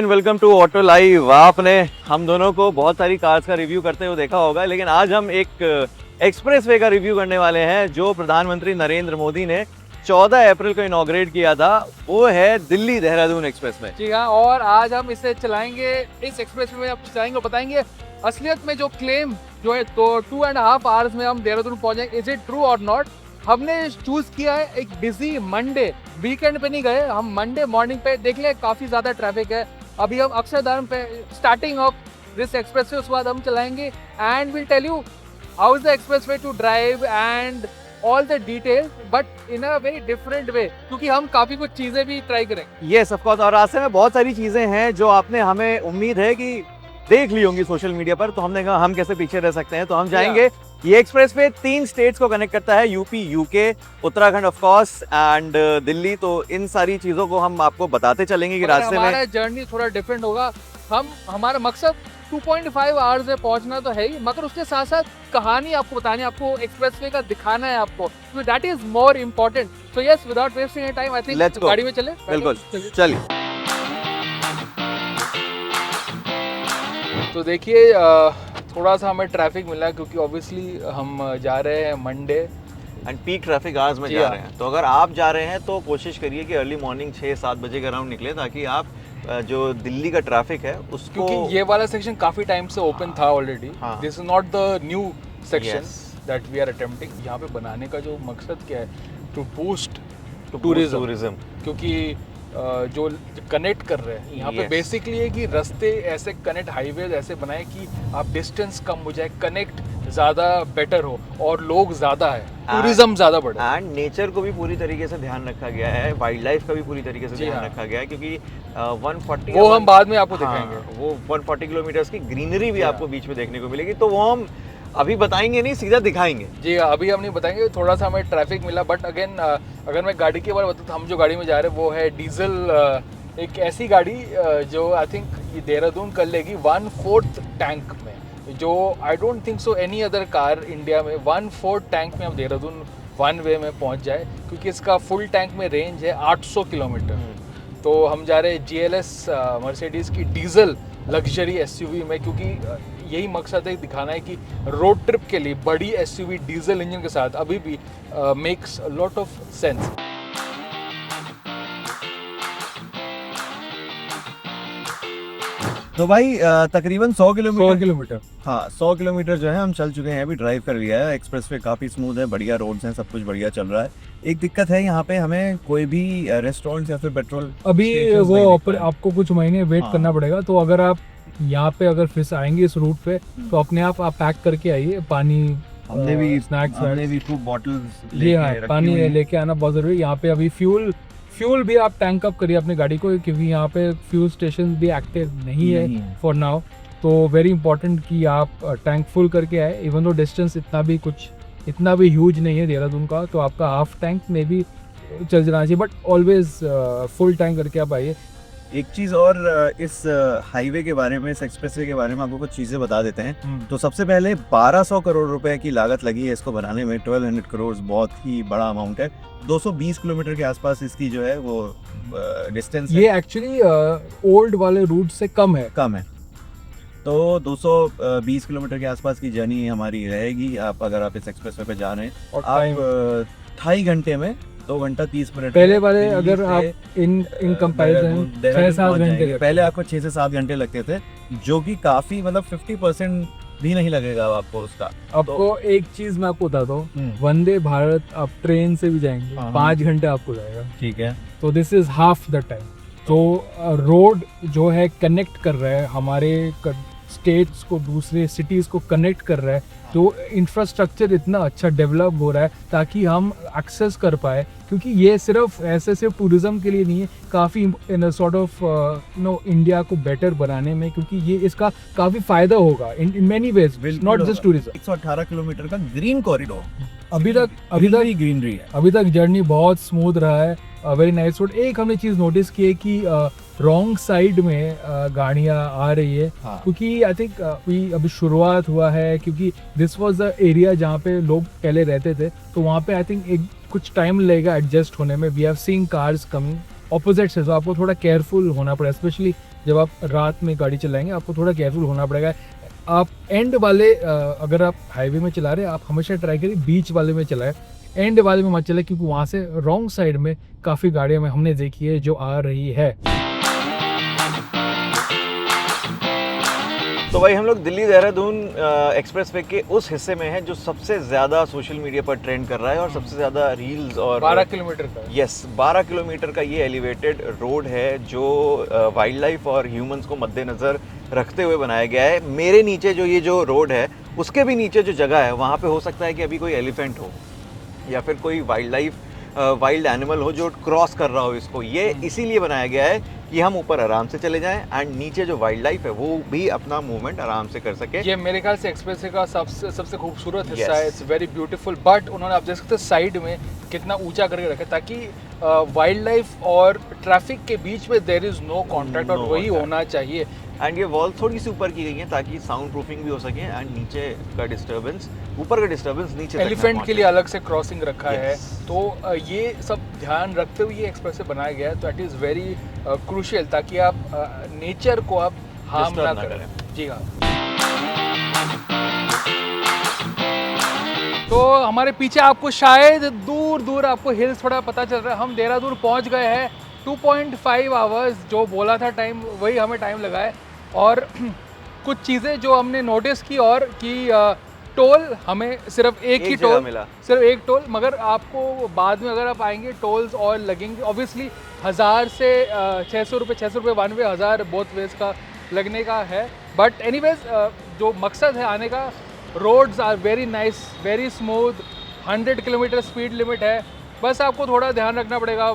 And welcome to auto live. आपने हम दोनों को बहुत सारी कार्स का रिव्यू करते हुए देखा होगा, लेकिन आज हम एक एक्सप्रेसवे का रिव्यू करने वाले हैं जो प्रधानमंत्री नरेंद्र मोदी ने 14 अप्रैल को इनॉग्रेट किया था। वो है दिल्ली देहरादून एक्सप्रेसवे। जी हाँ, और आज हम इसे चलाएंगे, इस एक्सप्रेसवे में आप चलाएंगे और बताएंगे असलियत में जो क्लेम जो है तो 2.5 आवर्स में हम देहरादून पहुंचेंगे, इज इट ट्रू और नॉट। हमने चूज किया है एक बिजी मंडे, वीकेंड पे नहीं गए हम, मंडे मॉर्निंग पे देख ले काफी ज्यादा ट्रैफिक है। अभी हम अक्षरधाम पे स्टार्टिंग ऑफ दिस एक्सप्रेसवे, उसके बाद हम चलाएंगे and will tell you how is the expressway to drive and all the details, but in a very different way, क्योंकि हम काफी कुछ चीजें भी ट्राई करेंगे। यस ऑफ कोर्स, और रास्ते में बहुत सारी चीजें हैं जो आपने, हमें उम्मीद है कि देख ली होंगी सोशल मीडिया पर, तो हमने कहा हम कैसे पीछे रह सकते हैं, तो हम जाएंगे। ये एक्सप्रेसवे 3 स्टेट्स को कनेक्ट करता है, UP, UK, Uttarakhand of course and Delhi. तो इन सारी चीजों को हम आपको बताते चलेंगे कि रास्ते में हमारा जर्नी थोड़ा डिफरेंट होगा। हमारा मकसद 2.5 आवर्स में पहुंचना तो है ही, मगर उसके साथ साथ कहानी आपको बतानी, आपको एक्सप्रेसवे का दिखाना है आपको, तो that is more important. So yes, without wasting any time I think गाड़ी में चले। बिल्कुल, चलिए। तो देखिए, थोड़ा सा हमें ट्रैफिक मिला है क्योंकि ऑब्वियसली हम जा रहे हैं Monday and peak traffic hours में जा रहे हैं। तो अगर आप जा रहे हैं तो कोशिश करिए कि अर्ली मॉर्निंग 6-7 बजे के अराउंड निकले, ताकि आप जो दिल्ली का ट्रैफिक है उसको, क्योंकि ये वाला सेक्शन काफी टाइम से ओपन था already. This is not the new section that we are attempting. यहाँ पे बनाने का जो मकसद क्या है, टू बूस्ट टूरिज्म, क्योंकि जो कनेक्ट कर रहे हैं यहाँ पे बेसिकली है कि रास्ते ऐसे कनेक्ट, हाईवेज ऐसे बनाए कि आप डिस्टेंस कम हो जाए, कनेक्ट ज़्यादा बेटर हो और लोग ज़्यादा है, टूरिज्म ज़्यादा बढ़े। एंड नेचर को भी पूरी तरीके से ध्यान रखा गया है, वाइल्ड लाइफ का भी पूरी तरीके से ध्यान रखा गया है, क्योंकि 140 वो हम बाद में आपको दिखाएंगे। वो 140 किलोमीटर्स की ग्रीनरी भी आपको बीच में देखने को मिलेगी, तो वो हम अभी बताएंगे नहीं, सीधा दिखाएंगे। जी, अभी हम नहीं बताएंगे, थोड़ा सा हमें ट्रैफिक मिला। बट अगेन अगर मैं गाड़ी के बारे में बताऊँ तो हम जो गाड़ी में जा रहे हैं वो है डीजल, एक ऐसी गाड़ी जो आई थिंक ये देहरादून कर लेगी 1/4 टैंक में, जो I don't think so any other car India में 1/4 टैंक में हम देहरादून वन वे में पहुंच जाए, क्योंकि इसका फुल टैंक में रेंज है 800 किलोमीटर। तो हम जा रहे हैं GLS मर्सिडीज़ की डीजल लग्जरी SUV में, क्योंकि यही मकसद है दिखाना है कि रोड ट्रिप के लिए बड़ी SUV डीजल इंजन के साथ अभी भी मेक्स लॉट ऑफ सेंस। तो भाई तकरीबन 100 किलोमीटर, 100 किलोमीटर जो है हम चल चुके हैं, अभी ड्राइव कर लिया है। एक्सप्रेसवे काफ़ी स्मूथ है, बढ़िया रोड्स हैं, सब कुछ बढ़िया चल रहा है। एक दिक्कत है, यहाँ पे हमें कोई भी रेस्टोरेंट या फिर पेट्रोल अभी वो आपको कुछ महीने वेट करना पड़ेगा। तो अगर आप यहाँ पे अगर फिर आएंगे इस रूट पे, तो अपने आप पैक करके आइए, पानी, हमने भी स्नैक्स, हमने भी खूब बॉटल्स जी हाँ, पानी लेके आना बहुत जरूरी है। यहाँ पे अभी फ्यूल भी आप टैंक अप करिए अपने गाड़ी को, क्योंकि यहाँ पे फ्यूल स्टेशन भी एक्टिव नहीं है फॉर नाउ। तो वेरी इंपॉर्टेंट कि आप टैंक फुल करके आए। इवन दो डिस्टेंस इतना भी ह्यूज नहीं है देहरादून का, तो आपका हाफ टैंक में भी चल जाना चाहिए, बट ऑलवेज फुल टैंक करके आप आइए। एक चीज़ और, इस हाईवे के बारे में, इस एक्सप्रेसवे के बारे में आपको कुछ चीज़ें बता देते हैं। तो सबसे पहले 1200 करोड़ रुपए की लागत लगी है इसको बनाने में। 1200 करोड़ बहुत ही बड़ा अमाउंट है। 220 किलोमीटर के आसपास इसकी जो है वो डिस्टेंस है। ये एक्चुअली ओल्ड वाले रूट से कम है। तो 220 किलोमीटर के आसपास की जर्नी हमारी रहेगी। अगर आप इस एक्सप्रेसवे पे जा रहे हैं, और आप 2.5 घंटे में 2 घंटा 30 मिनट पहले वाले अगर आप इन कंपैरिजन 6-7 घंटे, पहले आपको 6 से 7 घंटे लगते थे, जो कि काफी, मतलब 50% भी नहीं लगेगा आपको उसका। आपको एक चीज मैं आपको बताता हूँ, वंदे भारत आप ट्रेन से भी जाएंगे 5 घंटे आपको जाएगा, ठीक है। तो this is half the time. तो रोड जो है कनेक्ट कर रहा है हमारे स्टेट्स को, दूसरे सिटीज को कनेक्ट कर रहा है। तो इंफ्रास्ट्रक्चर इतना अच्छा डेवलप हो रहा है ताकि हम एक्सेस कर पाए, क्योंकि ये सिर्फ टूरिज्म के लिए नहीं है, काफ़ी इन सॉर्ट ऑफ इंडिया को बेटर बनाने में, क्योंकि ये इसका काफ़ी फायदा होगा in many ways, not just tourism. 118 kilometre का ग्रीन कॉरिडोर, अभी तक ग्रीनरी है। अभी तक जर्नी बहुत स्मूथ रहा है, वेरी नाइस रोड। एक हमने चीज़ नोटिस की है कि रॉन्ग साइड में गाड़ियाँ आ रही है, क्योंकि आई थिंक अभी शुरुआत हुआ है, क्योंकि दिस वाज द एरिया जहाँ पे लोग पहले रहते थे, तो वहाँ पे आई थिंक कुछ टाइम लगेगा एडजस्ट होने में। We have seen cars coming opposite से, तो आपको थोड़ा केयरफुल होना पड़ेगा, स्पेशली जब आप रात में गाड़ी चलाएंगे आपको थोड़ा केयरफुल होना पड़ेगा। आप एंड वाले अगर आप हाईवे में चला रहे हैं आप हमेशा ट्राई करिए बीच वाले में चलाएं, एंड वाले में मत चले, क्योंकि वहाँ से रॉन्ग साइड में काफ़ी गाड़ियाँ में हमने देखी है जो आ रही है। तो भाई हम लोग दिल्ली देहरादून एक्सप्रेसवे के उस हिस्से में हैं जो सबसे ज़्यादा सोशल मीडिया पर ट्रेंड कर रहा है और सबसे ज़्यादा रील्स और 12 किलोमीटर का। यस 12 किलोमीटर का ये एलिवेटेड रोड है जो वाइल्ड लाइफ और ह्यूमंस को मद्देनज़र रखते हुए बनाया गया है। मेरे नीचे जो ये जो रोड है उसके भी नीचे जो जगह है वहाँ पे हो सकता है कि अभी कोई एलिफेंट हो या फिर कोई वाइल्ड लाइफ वाइल्ड एनिमल हो जो क्रॉस कर रहा हो इसको। ये इसीलिए बनाया गया है कि हम ऊपर आराम से चले जाएं एंड नीचे जो वाइल्ड लाइफ है वो भी अपना मूवमेंट आराम से कर सके। ये मेरे ख्याल से एक्सप्रेसवे का सबसे खूबसूरत हिस्सा Yes. है। इट्स वेरी ब्यूटीफुल, बट उन्होंने आप देख सकते हैं साइड में कितना ऊंचा करके रखा है ताकि वाइल्ड लाइफ और ट्रैफिक के बीच में देयर इज नो कॉन्टैक्ट, और No वही contact. होना चाहिए। एंड ये वॉल थोड़ी सी ऊपर की गई है ताकि साउंड प्रूफिंग भी हो सके एंड नीचे का डिस्टर्बेंस, ऊपर का डिस्टर्बेंस नीचे तक ना एलिफेंट के पहुंचे। लिए अलग से क्रॉसिंग रखा है, Yes. तो ये सब ध्यान रखते हुए ये एक्सप्रेसवे बनाया गया है। तो इट इज़ वेरी क्रूशियल ताकि आप नेचर को आप हार्म Disturb ना ना करें। करें। जी हाँ। तो हमारे पीछे आपको शायद दूर दूर आपको हिल्स थोड़ा पता चल रहा है। हम देहरादून पहुंच गए हैं। 2.5 आवर्स जो बोला था टाइम वही हमें टाइम लगा है। और कुछ चीज़ें जो हमने नोटिस की और कि टोल हमें सिर्फ एक ही जगह टोल मिला। सिर्फ एक टोल, मगर आपको बाद में अगर आप आएंगे टोल्स और लगेंगे ऑब्वियसली 1000 से 600 रुपये 1 वे 1000 बोथ वेज का लगने का है। बट एनीवेज जो मकसद है आने का, roads are very nice, very smooth, 100 kilometre speed limit है। बस आपको थोड़ा ध्यान रखना पड़ेगा,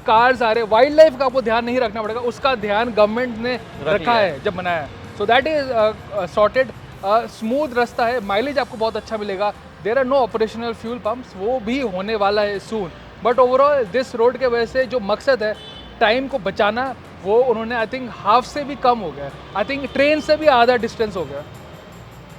कार्स आ रहे, वाइल्ड लाइफ का आपको ध्यान नहीं रखना पड़ेगा, उसका ध्यान गवर्नमेंट ने रखा है जब बनाया। So that is sorted. Smooth रास्ता है, माइलेज आपको बहुत अच्छा मिलेगा। There are no operational fuel pumps, वो भी होने वाला है soon. But overall this road के वजह से जो मकसद है टाइम को बचाना, वो उन्होंने आई थिंक हाफ से भी कम हो गया। आई थिंक ट्रेन से भी आधा डिस्टेंस हो गया।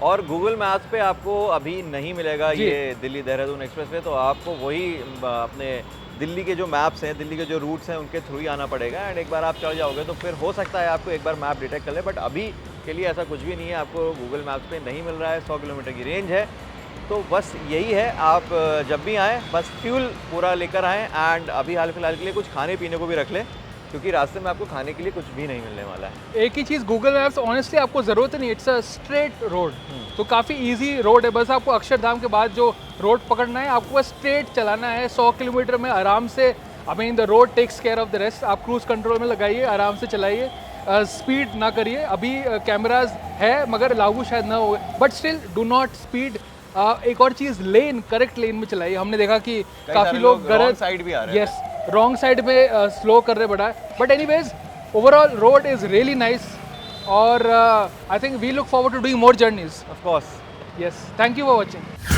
और गूगल मैप्स पे आपको अभी नहीं मिलेगा जी। ये दिल्ली देहरादून एक्सप्रेसवे, तो आपको वही अपने दिल्ली के जो मैप्स हैं, दिल्ली के जो रूट्स हैं उनके थ्रू ही आना पड़ेगा। एंड एक बार आप चढ़ जाओगे तो फिर हो सकता है आपको एक बार मैप डिटेक्ट कर ले, बट अभी के लिए ऐसा कुछ भी नहीं है। आपको गूगल मैप्स पे नहीं मिल रहा है। 100 किलोमीटर की रेंज है, तो बस यही है। आप जब भी आएँ बस फ्यूल पूरा लेकर आएँ एंड अभी हाल फिलहाल के लिए कुछ खाने पीने को भी रख लें, क्योंकि रास्ते में आपको खाने के लिए कुछ भी नहीं मिलने वाला है। एक ही चीज़, गूगल मैप्स ऑनेस्टली आपको ज़रूरत नहीं, इट्स अ स्ट्रेट रोड, तो काफ़ी इजी रोड है। बस आपको अक्षरधाम के बाद जो रोड पकड़ना है, आपको बस स्ट्रेट चलाना है 100 किलोमीटर में आराम से। I mean the road takes care of the rest. आप क्रूज कंट्रोल में लगाइए, आराम से चलाइए, स्पीड ना करिए। अभी कैमराज है मगर लागू शायद ना हो, but still do not speed. एक और चीज़, लेन करेक्ट लेन में चलाइए। हमने देखा कि काफ़ी लोग गलत साइड भी आ रहे हैं। यस रॉन्ग साइड में स्लो कर रहे बड़ा है। But anyways overall road is really nice और I think we look forward to doing more journeys. Of course. Yes, thank you for watching.